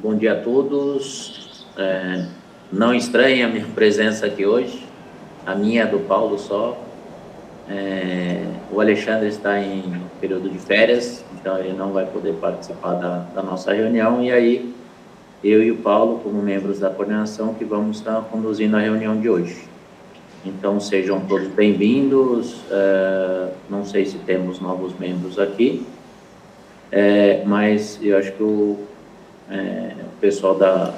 bom dia a todos. Não estranhem a minha presença aqui hoje, a minha é do Paulo só. O Alexandre está em período de férias, então ele não vai poder participar da nossa reunião, e aí eu e o Paulo, como membros da coordenação, que vamos estar conduzindo a reunião de hoje. Então, sejam todos bem-vindos. Não sei se temos novos membros aqui, mas eu acho que o pessoal da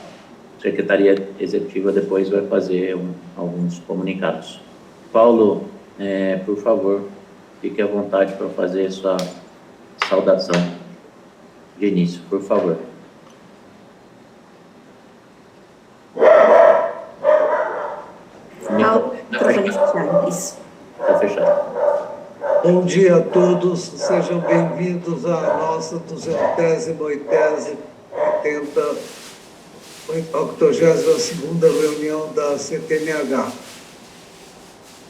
Secretaria Executiva depois vai fazer alguns comunicados. Paulo, por favor, fique à vontade para fazer sua saudação de início, por favor. Microfone fechado, isso. Está fechado. Bom dia a todos, sejam bem-vindos à nossa 82ª reunião da CTNH.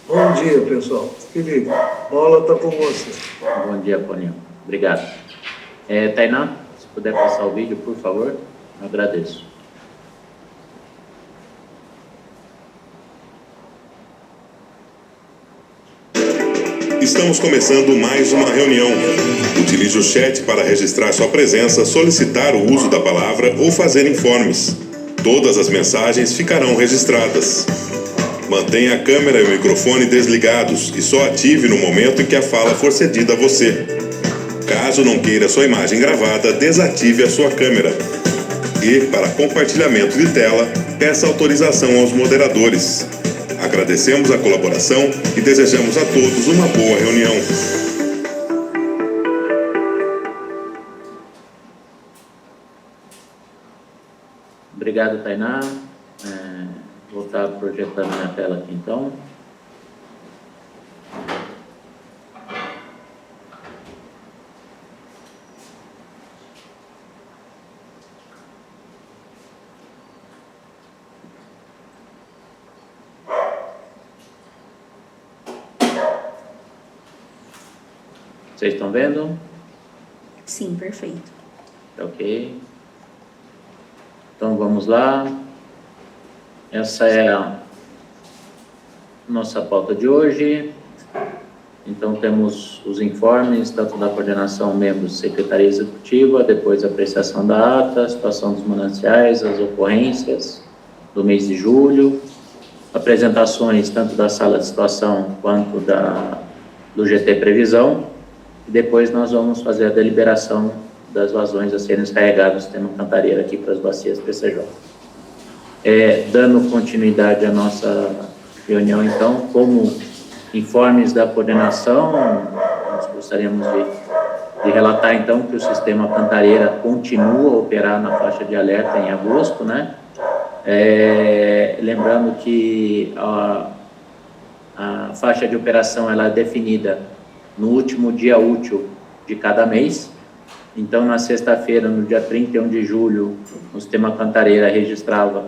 Bom dia, pessoal. Felipe, bola está com você. Bom dia, Paulinho. Obrigado. Tainá, se puder passar o vídeo, por favor, eu agradeço. Estamos começando mais uma reunião. Utilize o chat para registrar sua presença, solicitar o uso da palavra ou fazer informes. Todas as mensagens ficarão registradas. Mantenha a câmera e o microfone desligados e só ative no momento em que a fala for cedida a você. Caso não queira sua imagem gravada, desative a sua câmera. E, para compartilhamento de tela, peça autorização aos moderadores. Agradecemos a colaboração e desejamos a todos uma boa reunião. Obrigado, Tainá. Vou estar projetando minha tela aqui, então. Vocês estão vendo? Sim, perfeito. Ok. Então, vamos lá. Essa é a nossa pauta de hoje. Então, temos os informes, tanto da coordenação, membros, secretaria executiva, depois a apreciação da ata, a situação dos mananciais, as ocorrências do mês de julho, apresentações tanto da sala de situação quanto do GT Previsão. E depois nós vamos fazer a deliberação das vazões a serem descarregadas tendo cantareira aqui para as bacias PCJ. Dando continuidade à nossa reunião, então, como informes da coordenação, nós gostaríamos de relatar, então, que o sistema cantareira continua a operar na faixa de alerta em agosto, né? Lembrando que a faixa de operação ela é definida no último dia útil de cada mês. Então, na sexta-feira, no dia 31 de julho, o sistema cantareira registrava,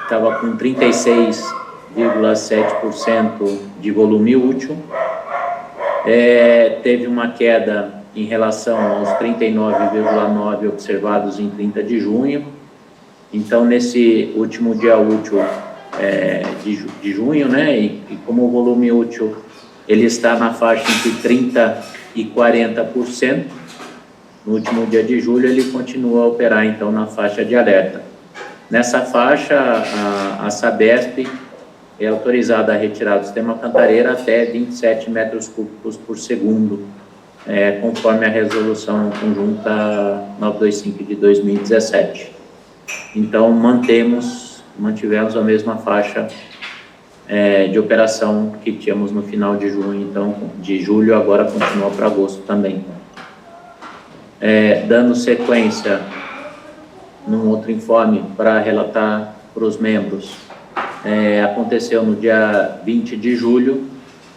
estava com 36,7% de volume útil, teve uma queda em relação aos 39,9% observados em 30 de junho. Então, nesse último dia útil de junho, né, e como o volume útil ele está na faixa entre 30% e 40%, no último dia de julho ele continua a operar, então, na faixa de alerta. Nessa faixa, a Sabesp é autorizada a retirar do sistema cantareira até 27 metros cúbicos por segundo, conforme a resolução conjunta 925 de 2017. Então, mantivemos a mesma faixa de operação que tínhamos no final de junho, então, de julho, agora continua para agosto também. Dando sequência num outro informe para relatar para os membros, aconteceu no dia 20 de julho,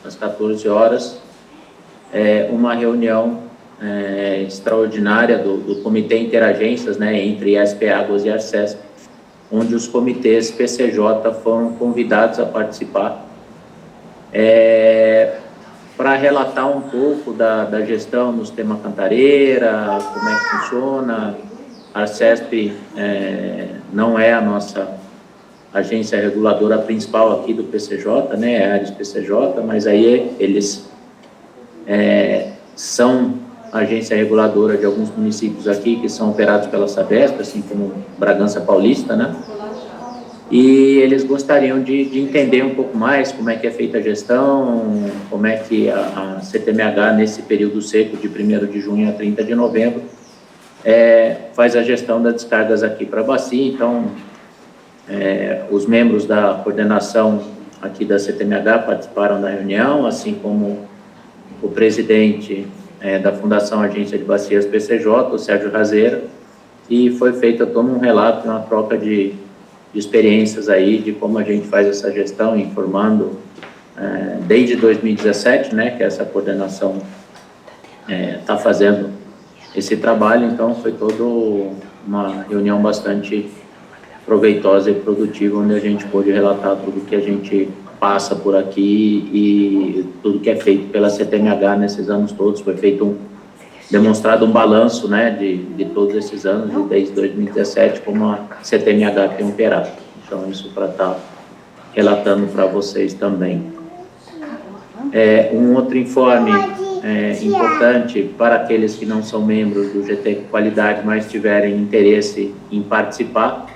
às 14 horas, uma reunião extraordinária do Comitê Interagências, né, entre ESP Águas e Arcesp, onde os comitês PCJ foram convidados a participar. para relatar um pouco da gestão no sistema Cantareira, como é que funciona. A CESP não é a nossa agência reguladora principal aqui do PCJ, né, é a Ares PCJ, mas aí eles são agência reguladora de alguns municípios aqui que são operados pela Sabesp, assim como Bragança Paulista, né? E eles gostariam de entender um pouco mais como é que é feita a gestão, como é que a CTMH, nesse período seco de 1º de junho a 30 de novembro, faz a gestão das descargas aqui para a bacia. Então, os membros da coordenação aqui da CTMH participaram da reunião, assim como o presidente da Fundação Agência de Bacias PCJ, o Sérgio Razeira, e foi feito todo um relato, uma troca de experiências aí, de como a gente faz essa gestão, informando desde 2017, né, que essa coordenação está fazendo esse trabalho. Então foi toda uma reunião bastante proveitosa e produtiva, onde a gente pôde relatar tudo que a gente passa por aqui e tudo que é feito pela CTMH nesses anos todos. Foi feito demonstrado um balanço, né, de todos esses anos, desde 2017, como a CTMH tem operado. Então, isso para estar relatando para vocês também. Um outro informe importante para aqueles que não são membros do GT Qualidade, mas tiverem interesse em participar.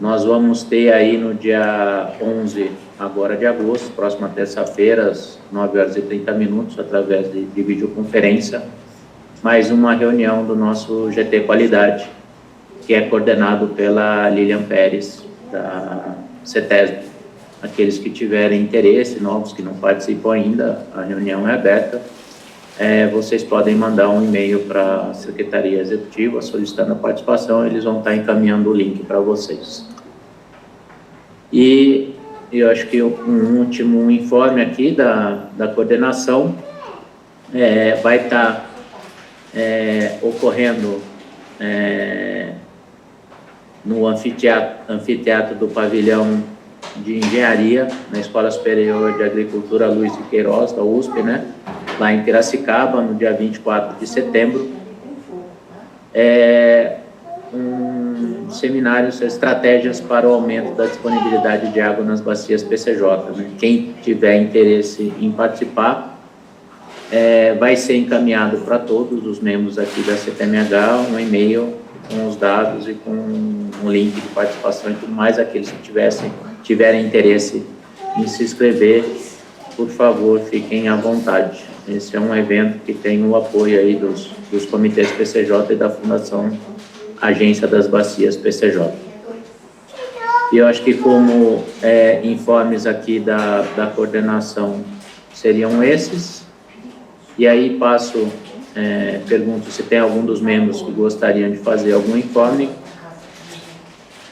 Nós vamos ter aí no dia 11 agora de agosto, próxima terça-feira, às 9h30, através de videoconferência, mais uma reunião do nosso GT Qualidade, que é coordenado pela Lilian Pérez, da CETESB. Aqueles que tiverem interesse, novos que não participam ainda, a reunião é aberta, vocês podem mandar um e-mail para a Secretaria Executiva solicitando a participação, eles vão estar encaminhando o link para vocês. E eu acho que um último informe aqui da coordenação vai estar ocorrendo no anfiteatro do pavilhão de engenharia, na Escola Superior de Agricultura Luiz de Queiroz, da USP, né? Lá em Piracicaba, no dia 24 de setembro. Um seminário sobre estratégias para o aumento da disponibilidade de água nas bacias PCJ, né? Quem tiver interesse em participar, vai ser encaminhado para todos os membros aqui da CTMH um e-mail com os dados e com um link de participação e tudo mais. Aqueles que tiverem interesse em se inscrever, por favor, fiquem à vontade. Esse é um evento que tem o apoio aí dos comitês PCJ e da Fundação Agência das Bacias PCJ. E eu acho que como informes aqui da coordenação seriam esses. E aí pergunto se tem algum dos membros que gostariam de fazer algum informe.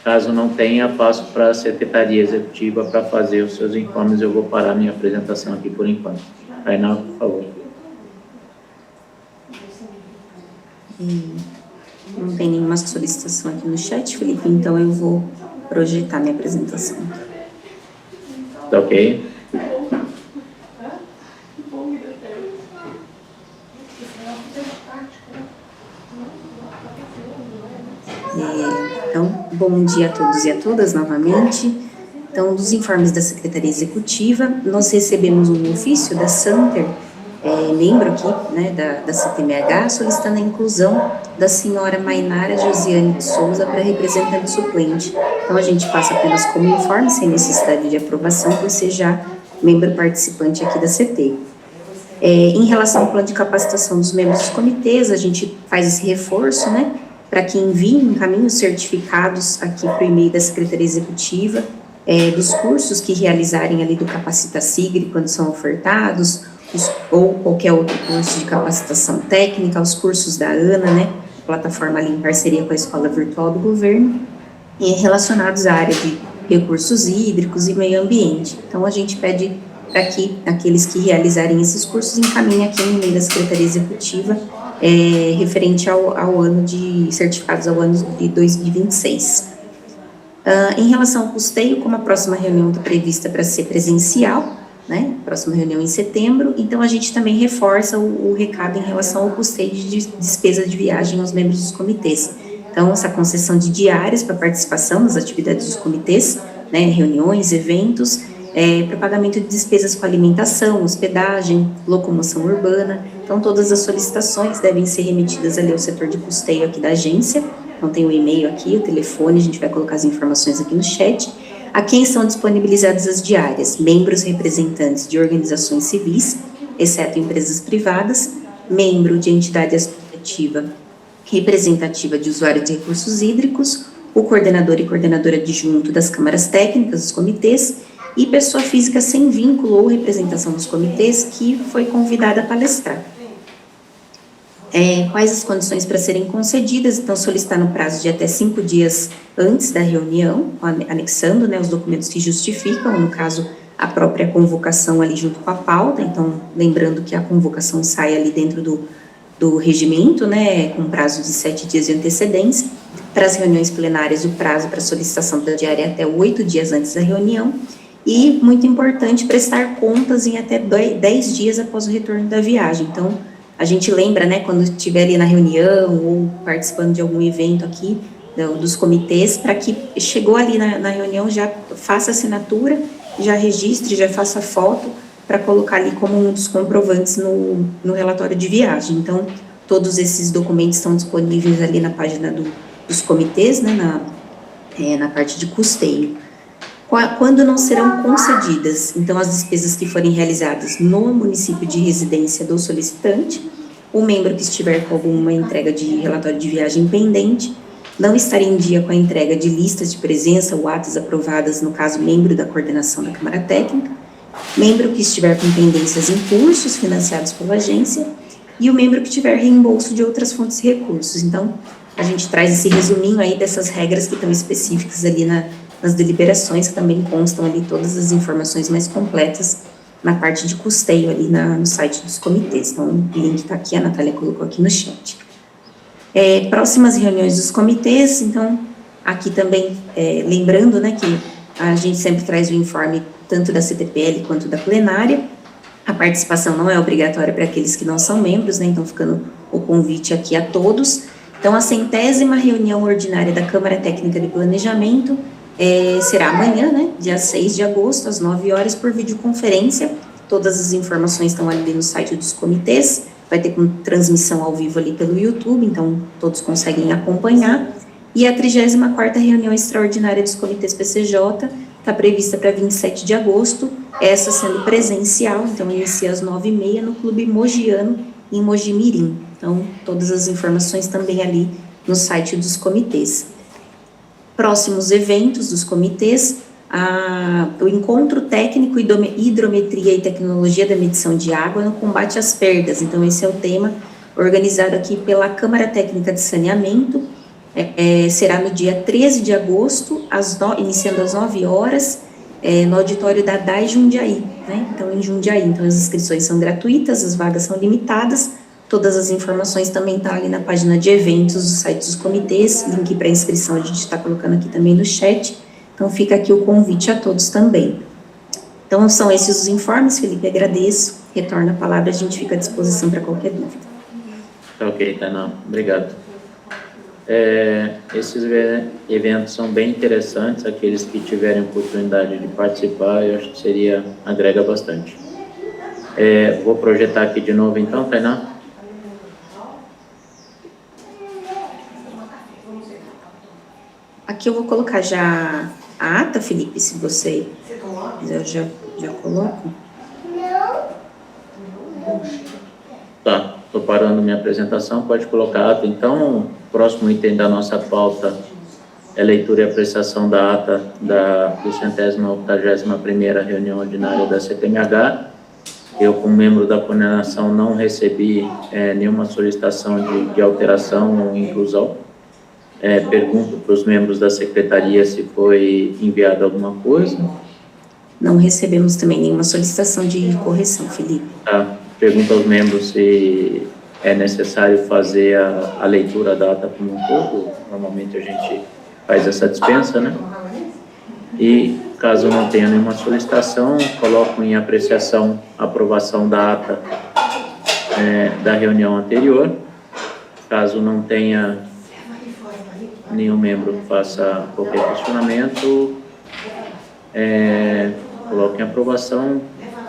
Caso não tenha, passo para a Secretaria Executiva para fazer os seus informes. Eu vou parar minha apresentação aqui por enquanto. Tainá, por favor. Não tem nenhuma solicitação aqui no chat, Felipe, então eu vou projetar minha apresentação. Tá ok? Então, bom dia a todos e a todas novamente. Então, dos informes da Secretaria Executiva, nós recebemos um ofício da Santer, membro aqui, né, da CTMH, solicitando a inclusão da senhora Mainara Josiane de Souza para representante suplente. Então, a gente passa apenas como informe, sem necessidade de aprovação, por ser já membro participante aqui da CT. Em relação ao plano de capacitação dos membros dos comitês, a gente faz esse reforço, né, para que encaminhem os certificados aqui para o e-mail da Secretaria Executiva, dos cursos que realizarem ali do Capacita Sigre, quando são ofertados, ou qualquer outro curso de capacitação técnica, os cursos da ANA, né, plataforma ali em parceria com a Escola Virtual do Governo, relacionados à área de recursos hídricos e meio ambiente. Então, a gente pede para que aqueles que realizarem esses cursos encaminhem aqui no e-mail da Secretaria Executiva, referente ao ano de certificados ao ano de 2026. Em relação ao custeio, como a próxima reunião está prevista para ser presencial, né? Próxima reunião em setembro. Então, a gente também reforça o recado em relação ao custeio de despesa de viagem aos membros dos comitês. Então, essa concessão de diárias para participação nas atividades dos comitês, né? Reuniões, eventos, para pagamento de despesas com alimentação, hospedagem, locomoção urbana. Então, todas as solicitações devem ser remetidas ali ao setor de custeio aqui da agência. Então, tem o e-mail aqui, o telefone, a gente vai colocar as informações aqui no chat. A quem são disponibilizadas as diárias? Membros representantes de organizações civis, exceto empresas privadas, membro de entidade associativa representativa de usuários de recursos hídricos, o coordenador e coordenadora adjunto das câmaras técnicas dos comitês e pessoa física sem vínculo ou representação dos comitês que foi convidada a palestrar. Quais as condições para serem concedidas? Então, solicitar no prazo de até 5 dias antes da reunião, anexando, né, os documentos que justificam, no caso, a própria convocação ali junto com a pauta. Então, lembrando que a convocação sai ali dentro do regimento, né, com prazo de 7 dias de antecedência. Para as reuniões plenárias, o prazo para solicitação da diária é até 8 dias antes da reunião. E, muito importante, prestar contas em até 10 dias após o retorno da viagem. Então, a gente lembra, né, quando estiver ali na reunião ou participando de algum evento aqui dos comitês, para que chegou ali na reunião já faça assinatura, já registre, já faça foto, para colocar ali como um dos comprovantes no relatório de viagem. Então, todos esses documentos estão disponíveis ali na página dos comitês, né, na parte de custeio. Quando não serão concedidas, então, as despesas que forem realizadas no município de residência do solicitante, o membro que estiver com alguma entrega de relatório de viagem pendente, não estar em dia com a entrega de listas de presença ou atas aprovadas, no caso, membro da coordenação da Câmara Técnica, membro que estiver com pendências em cursos financiados pela agência e o membro que tiver reembolso de outras fontes de recursos. Então, a gente traz esse resuminho aí dessas regras que estão específicas ali nas deliberações, que também constam ali todas as informações mais completas na parte de custeio ali no site dos comitês. Então, o link está aqui, a Natália colocou aqui no chat. Próximas reuniões dos comitês, então, aqui também, lembrando, né, que a gente sempre traz o informe tanto da CTPL quanto da plenária. A participação não é obrigatória para aqueles que não são membros, né, então ficando o convite aqui a todos. Então, a 100ª reunião ordinária da Câmara Técnica de Planejamento será amanhã, né, dia 6 de agosto, às 9 horas, por videoconferência. Todas as informações estão ali no site dos comitês, vai ter com transmissão ao vivo ali pelo YouTube, então todos conseguem acompanhar. E a 34ª reunião extraordinária dos comitês PCJ está prevista para 27 de agosto, essa sendo presencial, então inicia às 9h30 no Clube Mogiano, em Mojimirim. Então, todas as informações também ali no site dos comitês. Próximos eventos dos comitês, o Encontro Técnico Hidrometria e Tecnologia da Medição de Água no Combate às Perdas. Então, esse é o tema organizado aqui pela Câmara Técnica de Saneamento. Será no dia 13 de agosto, iniciando às 9 horas, no auditório da DAI Jundiaí, né? Então, em Jundiaí. Então, as inscrições são gratuitas, as vagas são limitadas. Todas as informações também estão ali na página de eventos do site dos comitês, link para inscrição a gente está colocando aqui também no chat, então fica aqui o convite a todos também. Então, são esses os informes, Felipe, agradeço, retorno a palavra, a gente fica à disposição para qualquer dúvida. Ok, Tainá, obrigado. Esses eventos são bem interessantes, aqueles que tiverem oportunidade de participar, eu acho que agrega bastante. Vou projetar aqui de novo então, Tainá. Aqui eu vou colocar já a ata, Felipe, se você quiser, eu já coloco. Tá, estou parando minha apresentação, pode colocar a ata. Então, o próximo item da nossa pauta é leitura e apreciação da ata do 181ª reunião ordinária da CTMH. Eu, como membro da coordenação, não recebi nenhuma solicitação de alteração ou inclusão. Pergunto para os membros da secretaria se foi enviado alguma coisa. Não recebemos também nenhuma solicitação de correção, Felipe. Tá. Pergunto aos membros se é necessário fazer a leitura da ata como um todo. Normalmente a gente faz essa dispensa, né? E Caso não tenha nenhuma solicitação, coloco em apreciação a aprovação da ata da reunião anterior. Caso não tenha nenhum membro que faça qualquer questionamento, coloco em aprovação.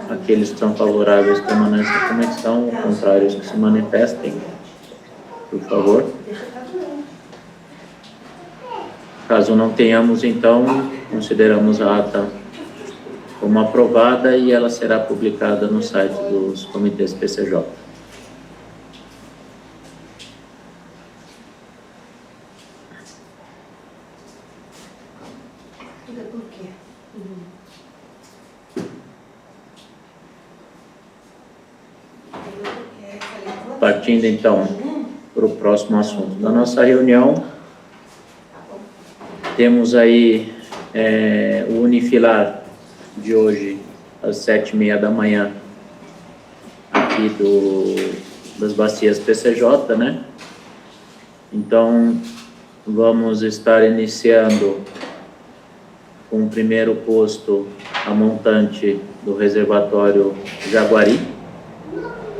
Aqueles que são favoráveis permaneçam como estão, contrários que se manifestem, por favor. Caso não tenhamos, então, consideramos a ata como aprovada e ela será publicada no site dos comitês PCJ. Partindo, então, para o próximo assunto da nossa reunião, temos aí o Unifilar de hoje, às 7h30 da manhã, aqui das bacias PCJ, né? Então, vamos estar iniciando com o primeiro posto, a montante do reservatório Jaguari.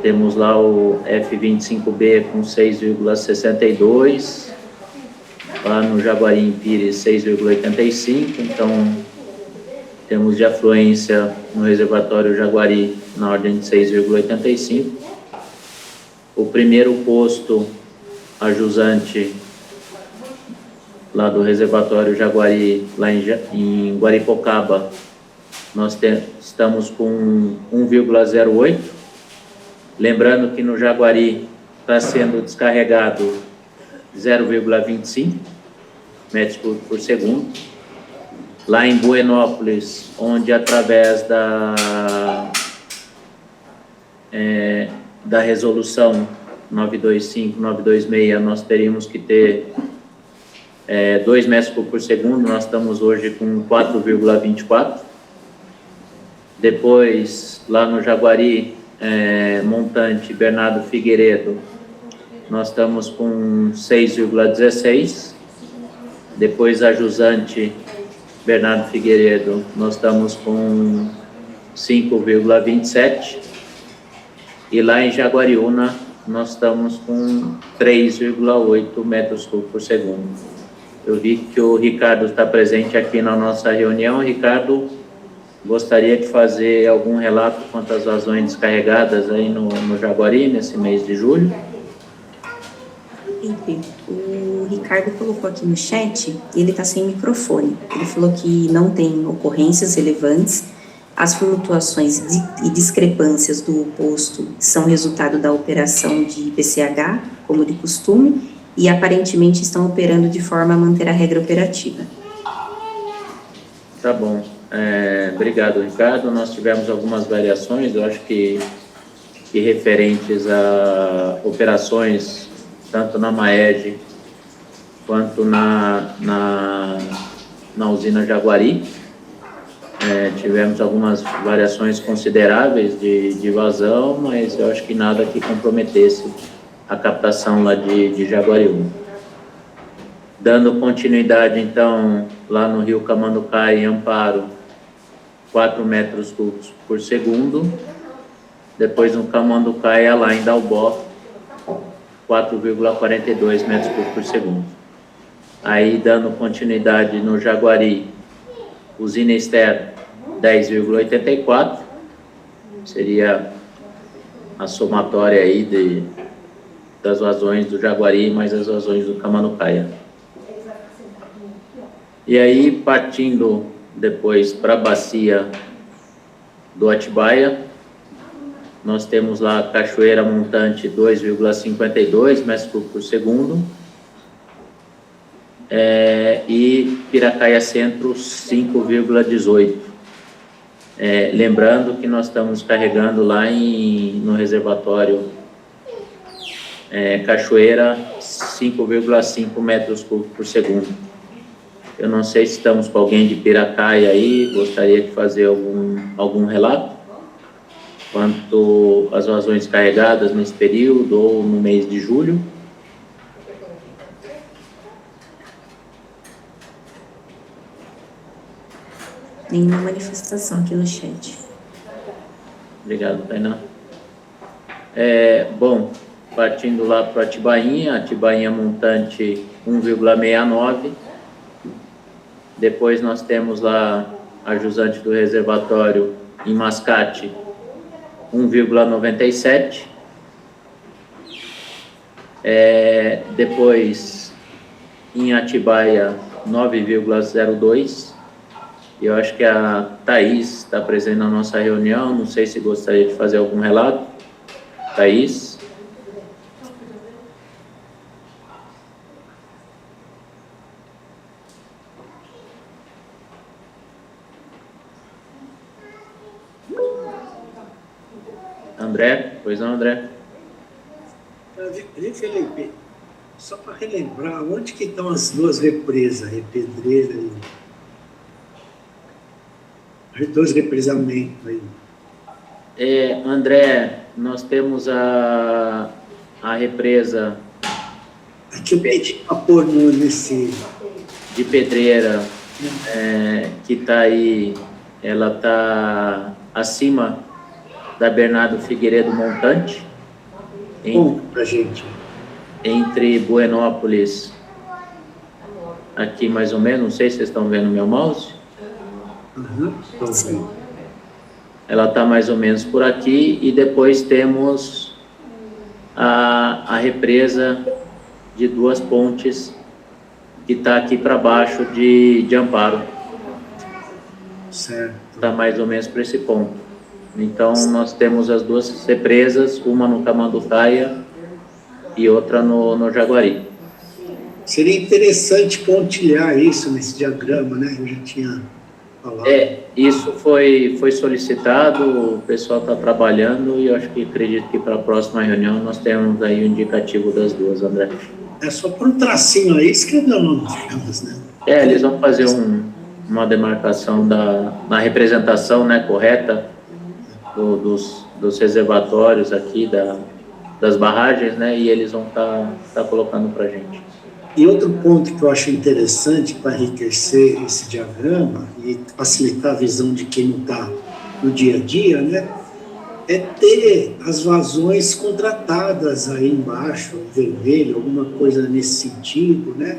Temos lá o F25B com 6,62, lá no Jaguari Pires 6,85, então temos de afluência no reservatório Jaguari na ordem de 6,85. O primeiro posto, a jusante, lá do reservatório Jaguari, lá em Guaripocaba, nós estamos com 1,08. Lembrando que no Jaguari está sendo descarregado 0,25 metros por segundo. Lá em Buenópolis, onde através da resolução 925, 926, nós teríamos que ter 2 metros por segundo, nós estamos hoje com 4,24. Depois, lá no Jaguari, montante Bernardo Figueiredo, nós estamos com 6,16. Depois a jusante Bernardo Figueiredo, nós estamos com 5,27. E lá em Jaguariúna, nós estamos com 3,8 metros por segundo. Eu vi que o Ricardo está presente aqui na nossa reunião. Ricardo, gostaria de fazer algum relato quanto às vazões descarregadas aí no Jaguari, nesse mês de julho? O Ricardo colocou aqui no chat, ele está sem microfone. Ele falou que não tem ocorrências relevantes, as flutuações e discrepâncias do posto são resultado da operação de PCH, como de costume, e aparentemente estão operando de forma a manter a regra operativa. Tá bom. Obrigado, Ricardo. Nós tivemos algumas variações, eu acho que referentes a operações, tanto na MAED quanto na usina Jaguari. Tivemos algumas variações consideráveis de vazão, mas eu acho que nada que comprometesse a captação lá de Jaguariúna. Dando continuidade, então, lá no rio Camanducaia, em Amparo, 4 metros cúbicos por segundo. Depois no Camanducaia, lá em Dalbó, 4,42 metros cúbicos por segundo. Aí, dando continuidade no Jaguari, usina externa, 10,84. Seria a somatória aí das vazões do Jaguari mais as vazões do Camanducaia. E aí, partindo depois para a bacia do Atibaia, nós temos lá a Cachoeira Montante 2,52 metros cúbicos por segundo, e Piracaia Centro 5,18. Lembrando que nós estamos carregando lá no reservatório Cachoeira 5,5 metros cúbicos por segundo. Eu não sei se estamos com alguém de Piracaia aí, gostaria de fazer algum relato quanto às vazões carregadas nesse período ou no mês de julho. Nenhuma manifestação aqui no chat. Obrigado, Tainá. Bom, partindo lá para Atibainha montante 1,69. Depois nós temos lá a jusante do reservatório em Mascate, 1,97. Depois, em Atibaia, 9,02. Eu acho que a Thaís está presente na nossa reunião, não sei se gostaria de fazer algum relato. Thaís? André? Pois não, André? Felipe, só para relembrar, onde que estão as duas represas, Repedreira e... dois represamentos aí? André, nós temos a represa... Aqui eu pedi para pôr nesse... de Pedreira, que está aí, ela está acima da Bernardo Figueiredo Montante, pra gente. entre Buenópolis, aqui mais ou menos, não sei se vocês estão vendo meu mouse. Sim. Ela está mais ou menos por aqui, e depois temos a represa de Duas Pontes, que está aqui para baixo de Amparo. Certo. Está mais ou menos para esse ponto. Então, nós temos as duas represas, uma no Camandutaia e outra no Jaguari. Seria interessante pontilhar isso nesse diagrama, né? Eu já tinha falado. Isso foi solicitado, o pessoal está trabalhando, e eu acredito que para a próxima reunião nós temos aí o indicativo das duas, André. É só por um tracinho aí, escrever o nome delas, né? Eles vão fazer uma demarcação na representação, né, correta dos reservatórios aqui, das barragens, né, e eles vão tá colocando para a gente. E outro ponto que eu acho interessante para enriquecer esse diagrama e facilitar a visão de quem não está no dia a dia, né, é ter as vazões contratadas aí embaixo, vermelho, alguma coisa nesse sentido, né?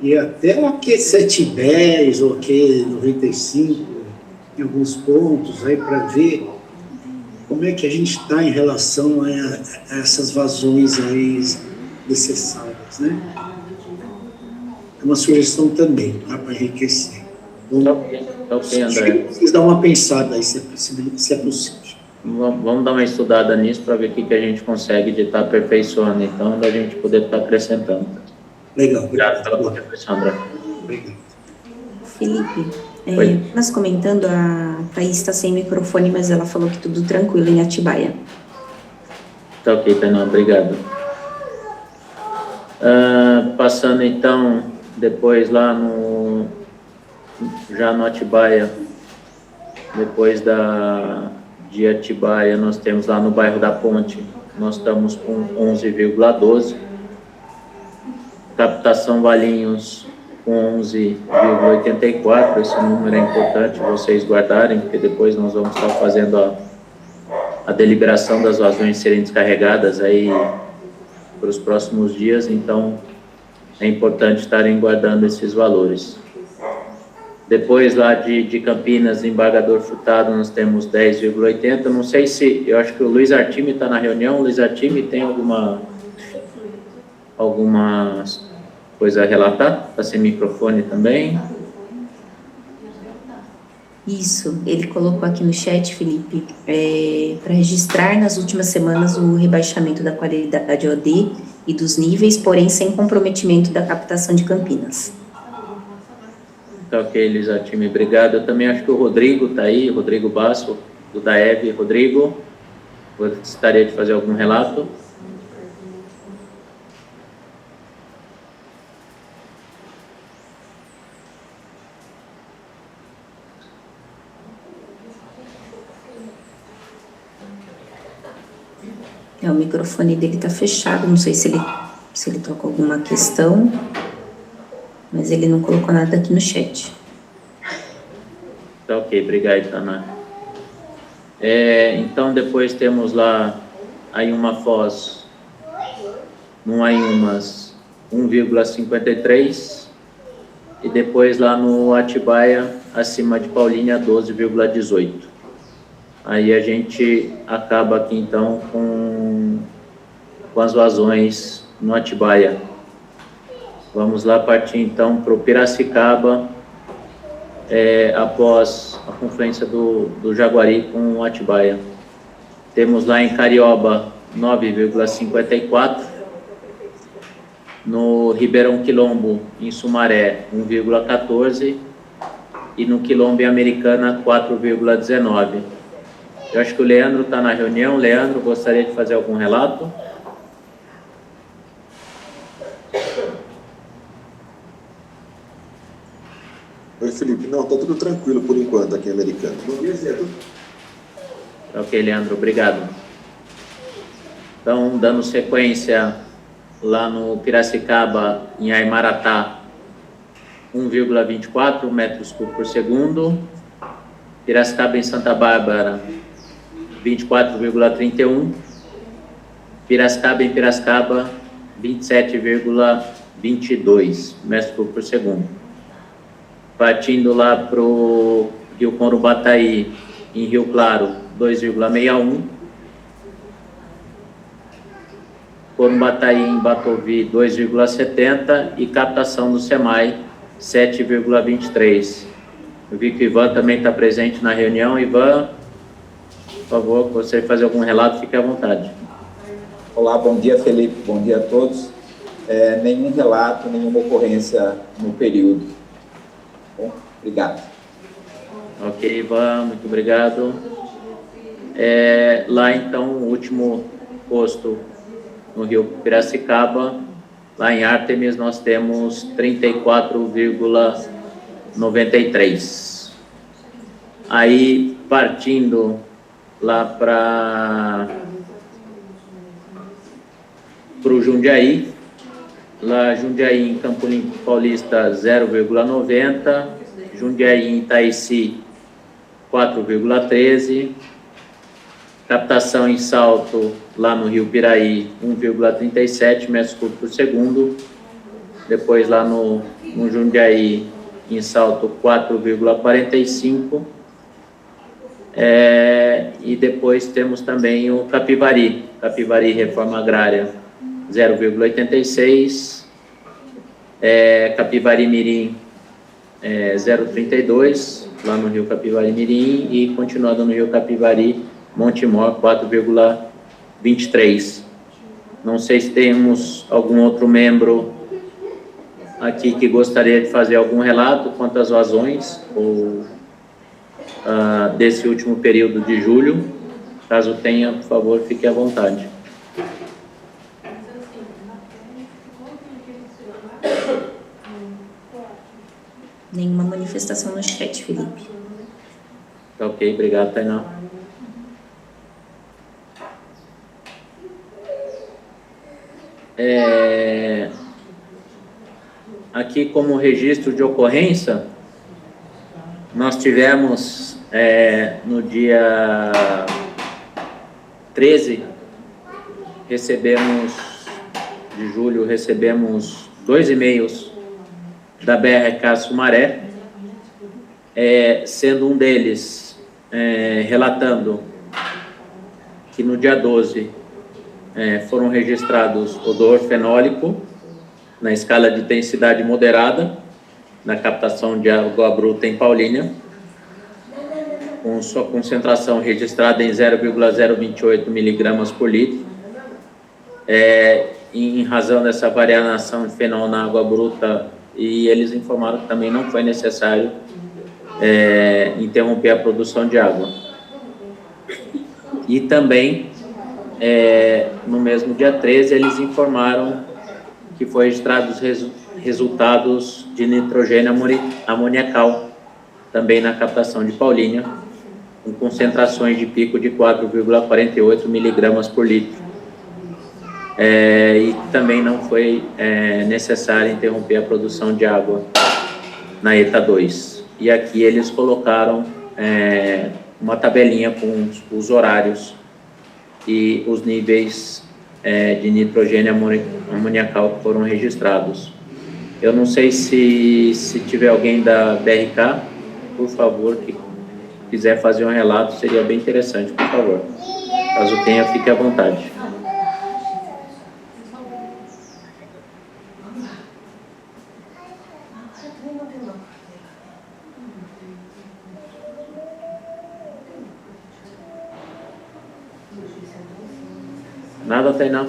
E até o Q710 ou Q95, em alguns pontos, aí para ver como é que a gente está em relação a essas vazões aí necessárias, né? É uma sugestão também, para enriquecer. Ok, André. Vocês dão uma pensada aí, se é possível. Vamos dar uma estudada nisso para ver o que a gente consegue de estar aperfeiçoando, então, da gente poder estar acrescentando. Legal. Obrigado pela contribuição, André. Obrigado. Felipe, nós comentando, a Thaís está sem microfone, mas ela falou que tudo tranquilo em Atibaia. Tá ok, Tainá, obrigado. Passando então, depois lá já no Atibaia, depois de Atibaia, nós temos lá no bairro da Ponte, nós estamos com 11,12. Captação Valinhos com 11,84, esse número é importante vocês guardarem, porque depois nós vamos estar fazendo a deliberação das vazões serem descarregadas aí para os próximos dias, então é importante estarem guardando esses valores. Depois lá de Campinas, embargador furtado, nós temos 10,80, não sei se, eu acho que o Luiz Artime está na reunião. Luiz Artime, tem alguma coisa a relatar? Está sem microfone também. Isso, ele colocou aqui no chat, Felipe, para registrar nas últimas semanas o rebaixamento da qualidade OD e dos níveis, porém sem comprometimento da captação de Campinas. Tá ok, Elisa, time, obrigado. Eu também acho que o Rodrigo está aí, Rodrigo Basso, do DAEB. Rodrigo, gostaria de fazer algum relato? O microfone dele está fechado, não sei se ele toca alguma questão, mas ele não colocou nada aqui no chat. Tá ok, obrigado, Tana. Então, depois temos lá aí uma foz, no Ayumas, 1,53, e depois lá no Atibaia, acima de Paulínia, 12,18. Aí a gente acaba aqui, então, com as vazões no Atibaia. Vamos lá partir, então, para o Piracicaba, após a confluência do Jaguari com o Atibaia. Temos lá em Carioba, 9,54. No Ribeirão Quilombo, em Sumaré, 1,14. E no Quilombo em Americana, 4,19. Eu acho que o Leandro está na reunião. Leandro, gostaria de fazer algum relato? Oi, Felipe. Não, tá tudo tranquilo por enquanto aqui em Americana. Bom dia, Zé. Ok, Leandro, obrigado. Então, dando sequência lá no Piracicaba, em Aimaratá, 1,24 metros cúbicos por segundo. Piracicaba em Santa Bárbara, 24,31. Piracicaba em Piracicaba, 27,22 metros cúbicos por segundo. Partindo lá para o Rio Corubataí, em Rio Claro, 2,61. Corubataí em Batovi, 2,70. E captação do SEMAI, 7,23. Eu vi que o Ivan também está presente na reunião. Ivan, por favor, se você fazer algum relato, fique à vontade. Olá, bom dia, Felipe, bom dia a todos. Nenhum relato, nenhuma ocorrência no período. Bom, obrigado. Ok, Ivan, muito obrigado. Lá, então, o último posto no Rio Piracicaba, lá em Ártemis, nós temos 34,93. Aí, partindo lá para o Jundiaí, lá Jundiaí em Campo Limpo Paulista, 0,90. Jundiaí em Itaici, 4,13. Captação em Salto, lá no Rio Piraí, 1,37 metros cúbicos por segundo. Depois lá no Jundiaí, em Salto, 4,45. E depois temos também o Capivari, Reforma Agrária, 0,86. Capivari Mirim, 0,32, lá no Rio Capivari Mirim. E continuando no Rio Capivari, Montemor, 4,23. Não sei se temos algum outro membro aqui que gostaria de fazer algum relato quanto às vazões ou desse último período de julho. Caso tenha, por favor, fique à vontade. Nenhuma manifestação no chat, Felipe. Tá ok, obrigado, Tainá. Aqui, como registro de ocorrência, nós tivemos no dia 13, de julho, recebemos 2 e-mails da BRK Sumaré, sendo um deles relatando que no dia 12 foram registrados odor fenólico na escala de intensidade moderada na captação de água bruta em Paulínia, com sua concentração registrada em 0,028 miligramas por litro. Em razão dessa variação de fenol na água bruta, e eles informaram que também não foi necessário interromper a produção de água. E também, no mesmo dia 13, eles informaram que foi registrados resultados de nitrogênio amoniacal, também na captação de Paulínia, com concentrações de pico de 4,48 miligramas por litro. E também não foi necessário interromper a produção de água na ETA 2. E aqui eles colocaram uma tabelinha com os horários e os níveis de nitrogênio amoniacal que foram registrados. Eu não sei se tiver alguém da BRK, por favor, que quiser fazer um relato, seria bem interessante, por favor. Caso tenha, fique à vontade. Nada, Tainá?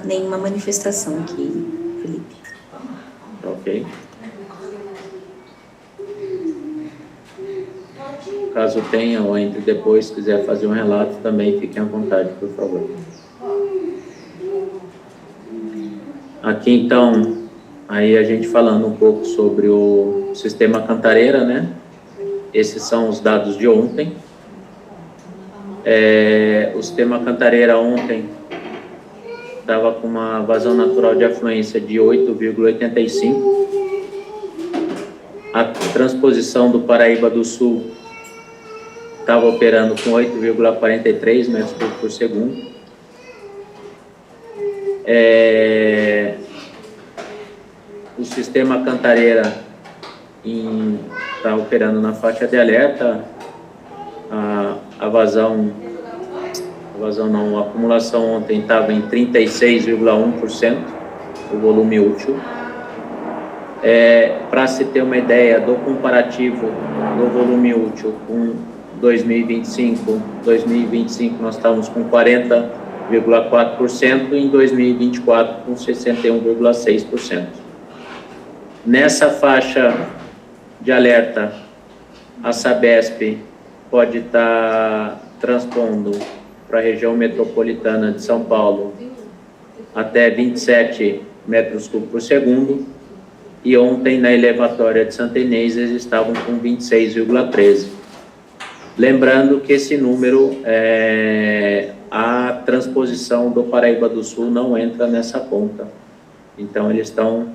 Nenhuma manifestação aqui, Felipe. Ok. Caso tenha ou entre depois, quiser fazer um relato, também fiquem à vontade, por favor. Aqui, então, aí a gente falando um pouco sobre o sistema Cantareira, né? Esses são os dados de ontem. O sistema Cantareira ontem estava com uma vazão natural de afluência de 8,85. A transposição do Paraíba do Sul estava operando com 8,43 metros cúbicos por segundo. O sistema Cantareira está operando na faixa de alerta. A acumulação ontem estava em 36,1%, o volume útil. Para se ter uma ideia do comparativo do volume útil com 2025 nós estávamos com 40,4% e em 2024 com 61,6%. Nessa faixa de alerta, a Sabesp pode estar transpondo para a região metropolitana de São Paulo até 27 metros cúbicos por segundo, e ontem na elevatória de Santa Inês eles estavam com 26,13. Lembrando que esse número, a transposição do Paraíba do Sul não entra nessa conta. Então eles estão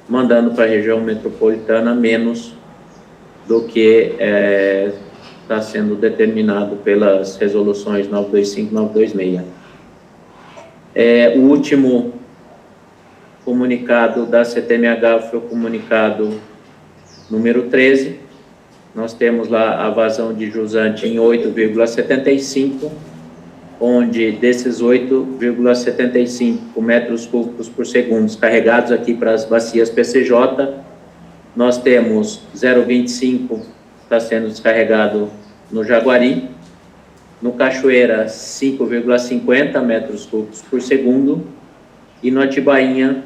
mandando para a região metropolitana menos do que está sendo determinado pelas resoluções 925 e 926. O último comunicado da CTMH foi o comunicado número 13. Nós temos lá a vazão de jusante em 8,75, onde desses 8,75 metros cúbicos por segundo carregados aqui para as bacias PCJ, nós temos 0,25 está sendo descarregado no Jaguari, no Cachoeira 5,50 metros cúbicos por segundo e no Atibainha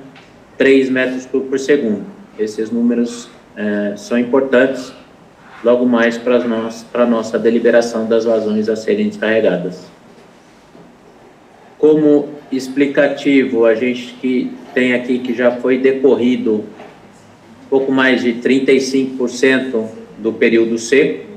3 metros cúbicos por segundo. Esses números são importantes logo mais para a nossa deliberação das vazões a serem descarregadas. Como explicativo, a gente que tem aqui que já foi decorrido pouco mais de 35% do período seco,